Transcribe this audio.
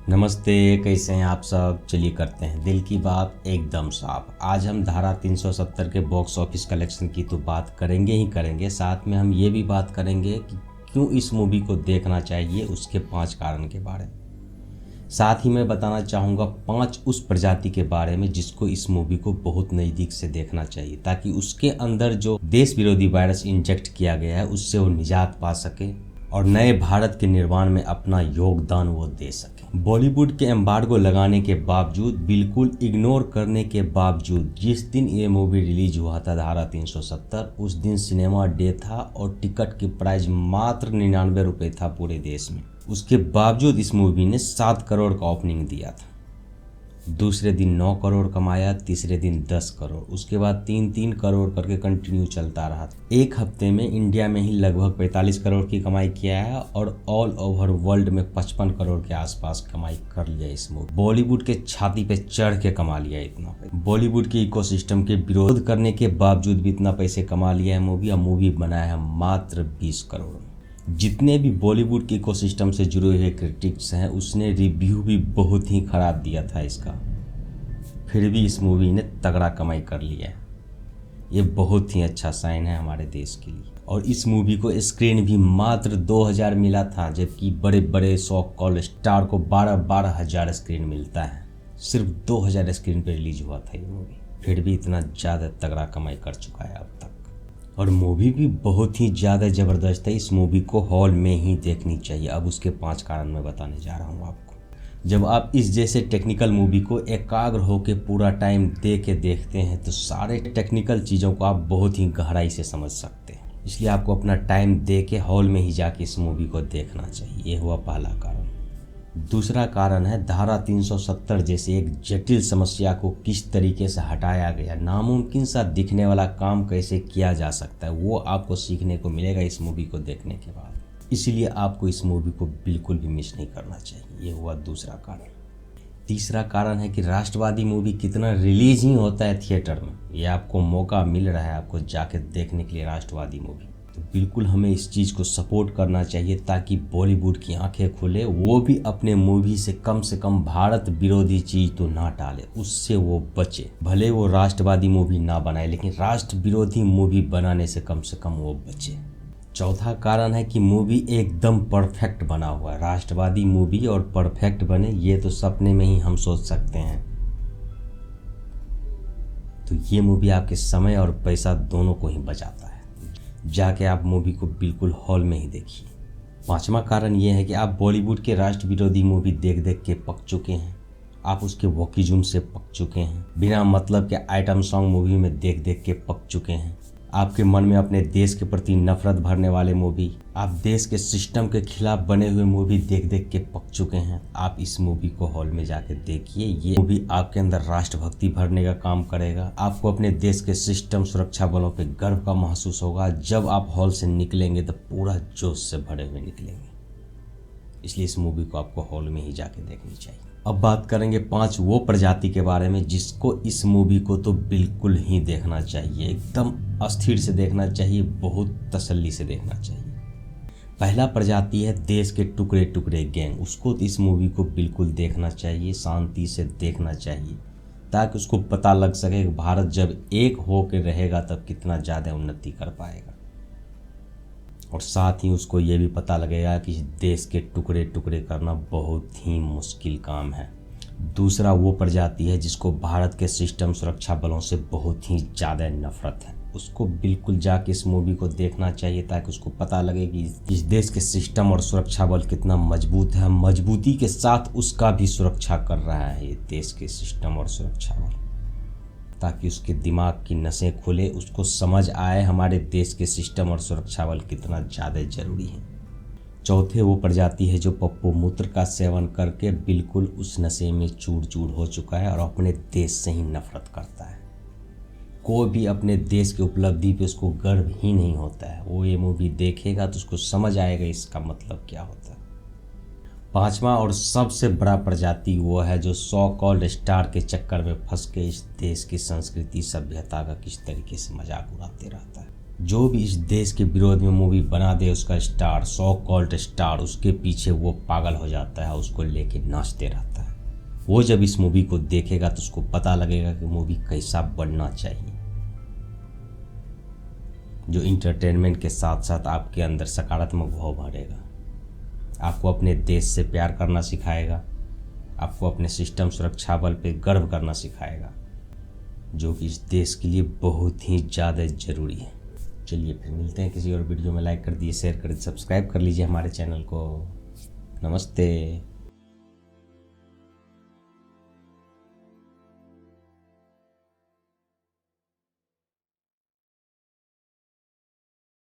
नमस्ते, कैसे हैं आप सब। चलिए करते हैं दिल की बात एकदम साफ। आज हम धारा 370 के बॉक्स ऑफिस कलेक्शन की तो बात करेंगे ही करेंगे, साथ में हम ये भी बात करेंगे कि क्यों इस मूवी को देखना चाहिए, उसके 5 कारण के बारे में। साथ ही मैं बताना चाहूँगा 5 उस प्रजाति के बारे में जिसको इस मूवी को बहुत नज़दीक से देखना चाहिए, ताकि उसके अंदर जो देश विरोधी वायरस इंजेक्ट किया गया है उससे वो निजात पा सके और नए भारत के निर्माण में अपना योगदान वो दे सके। बॉलीवुड के एम्बार्गो लगाने के बावजूद, बिल्कुल इग्नोर करने के बावजूद, जिस दिन ये मूवी रिलीज हुआ था धारा 370, उस दिन सिनेमा डे था और टिकट की प्राइस मात्र 99 रुपये था पूरे देश में। उसके बावजूद इस मूवी ने 7 करोड़ का ओपनिंग दिया था। दूसरे दिन 9 करोड़ कमाया, तीसरे दिन 10 करोड़, उसके बाद 3-3 करोड़ करके कंटिन्यू चलता रहा। एक हफ्ते में इंडिया में ही लगभग 45 करोड़ की कमाई किया है और ऑल ओवर वर्ल्ड में 55 करोड़ के आसपास कमाई कर लिया इस मूवी। बॉलीवुड के छाती पे चढ़ के कमा लिया इतना। बॉलीवुड के इकोसिस्टम के विरोध करने के बावजूद भी इतना पैसे कमा लिया है मूवी। और मूवी बनाया है मात्र 20 करोड़। जितने भी बॉलीवुड के इकोसिस्टम से जुड़े हुए क्रिटिक्स हैं, उसने रिव्यू भी बहुत ही ख़राब दिया था इसका, फिर भी इस मूवी ने तगड़ा कमाई कर लिया है। ये बहुत ही अच्छा साइन है हमारे देश के लिए। और इस मूवी को स्क्रीन भी मात्र 2000 मिला था, जबकि बड़े बड़े सो कॉल स्टार को 12-12 हज़ार स्क्रीन मिलता है। सिर्फ 2000 स्क्रीन पर रिलीज हुआ था ये मूवी, फिर भी इतना ज़्यादा तगड़ा कमाई कर चुका है अब तक। और मूवी भी बहुत ही ज़्यादा ज़बरदस्त है। इस मूवी को हॉल में ही देखनी चाहिए। अब उसके 5 कारण मैं बताने जा रहा हूँ आपको। जब आप इस जैसे टेक्निकल मूवी को एकाग्र होकर पूरा टाइम दे के देखते हैं तो सारे टेक्निकल चीज़ों को आप बहुत ही गहराई से समझ सकते हैं। इसलिए आपको अपना टाइम दे के हॉल में ही जाके इस मूवी को देखना चाहिए। ये हुआ पहला कारण। दूसरा कारण है धारा 370 जैसी एक जटिल समस्या को किस तरीके से हटाया गया। नामुमकिन सा दिखने वाला काम कैसे किया जा सकता है, वो आपको सीखने को मिलेगा इस मूवी को देखने के बाद। इसलिए आपको इस मूवी को बिल्कुल भी मिस नहीं करना चाहिए। ये हुआ दूसरा कारण। तीसरा कारण है कि राष्ट्रवादी मूवी कितना रिलीज ही होता है थिएटर में, ये आपको मौका मिल रहा है आपको जाके देखने के लिए राष्ट्रवादी मूवी। तो बिल्कुल हमें इस चीज़ को सपोर्ट करना चाहिए ताकि बॉलीवुड की आंखें खुले, वो भी अपने मूवी से कम भारत विरोधी चीज़ तो ना डाले, उससे वो बचे। भले वो राष्ट्रवादी मूवी ना बनाए, लेकिन राष्ट्र विरोधी मूवी बनाने से कम वो बचे। चौथा कारण है कि मूवी एकदम परफेक्ट बना हुआ है। राष्ट्रवादी मूवी और परफेक्ट बने, ये तो सपने में ही हम सोच सकते हैं। तो ये मूवी आपके समय और पैसा दोनों को ही बचाता है। जाके आप मूवी को बिल्कुल हॉल में ही देखिए। पांचवा कारण ये है कि आप बॉलीवुड के राष्ट्र विरोधी मूवी देख देख के पक चुके हैं। आप उसके वॉकिज्म से पक चुके हैं। बिना मतलब के आइटम सॉन्ग मूवी में देख देख के पक चुके हैं। आपके मन में अपने देश के प्रति नफरत भरने वाले मूवी, आप देश के सिस्टम के खिलाफ बने हुए मूवी देख देख के पक चुके हैं। आप इस मूवी को हॉल में जाके देखिए। ये मूवी आपके अंदर राष्ट्रभक्ति भरने का काम करेगा। आपको अपने देश के सिस्टम, सुरक्षा बलों पे गर्व का महसूस होगा। जब आप हॉल से निकलेंगे तो पूरा जोश से भरे हुए निकलेंगे। इसलिए इस मूवी को आपको हॉल में ही जाके देखनी चाहिए। अब बात करेंगे 5 वो प्रजाति के बारे में जिसको इस मूवी को तो बिल्कुल ही देखना चाहिए। एकदम अस्थिर से देखना चाहिए, बहुत तसल्ली से देखना चाहिए। पहला प्रजाति है देश के टुकड़े टुकड़े गैंग। उसको तो इस मूवी को बिल्कुल देखना चाहिए, शांति से देखना चाहिए, ताकि उसको पता लग सके कि भारत जब एक होकर रहेगा तब कितना ज़्यादा उन्नति कर पाएगा। और साथ ही उसको ये भी पता लगेगा कि देश के टुकड़े टुकड़े करना बहुत ही मुश्किल काम है। दूसरा वो प्रजाति है जिसको भारत के सिस्टम, सुरक्षा बलों से बहुत ही ज़्यादा नफरत है। उसको बिल्कुल जाके इस मूवी को देखना चाहिए ताकि उसको पता लगे कि इस देश के सिस्टम और सुरक्षा बल कितना मजबूत है। मजबूती के साथ उसका भी सुरक्षा कर रहा है ये देश के सिस्टम और सुरक्षा बल, ताकि उसके दिमाग की नसें खुले, उसको समझ आए हमारे देश के सिस्टम और सुरक्षा बल कितना ज़्यादा ज़रूरी है। चौथे वो प्रजाति है जो पप्पू मूत्र का सेवन करके बिल्कुल उस नशे में चूर चूर हो चुका है और अपने देश से ही नफरत करता है। कोई भी अपने देश की उपलब्धि पे उसको गर्व ही नहीं होता है। वो ये मूवी देखेगा तो उसको समझ आएगा इसका मतलब क्या होता है। पांचवा और सबसे बड़ा प्रजाति वो है जो सो कॉल्ड स्टार के चक्कर में फंस के इस देश की संस्कृति, सभ्यता का किस तरीके से मजाक उड़ाते रहता है। जो भी इस देश के विरोध में मूवी बना दे उसका स्टार, सो कॉल्ड स्टार, उसके पीछे वो पागल हो जाता है, उसको लेके नाचते रहता है। वो जब इस मूवी को देखेगा तो उसको पता लगेगा कि मूवी कैसा बनना चाहिए, जो इंटरटेनमेंट के साथ साथ आपके अंदर सकारात्मक भाव भरेगा, आपको अपने देश से प्यार करना सिखाएगा, आपको अपने सिस्टम सुरक्षा बल पे गर्व करना सिखाएगा, जो कि इस देश के लिए बहुत ही ज़्यादा ज़रूरी है। चलिए फिर मिलते हैं किसी और वीडियो में। लाइक कर दिए, शेयर कर दिए, सब्सक्राइब कर लीजिए हमारे चैनल को। नमस्ते।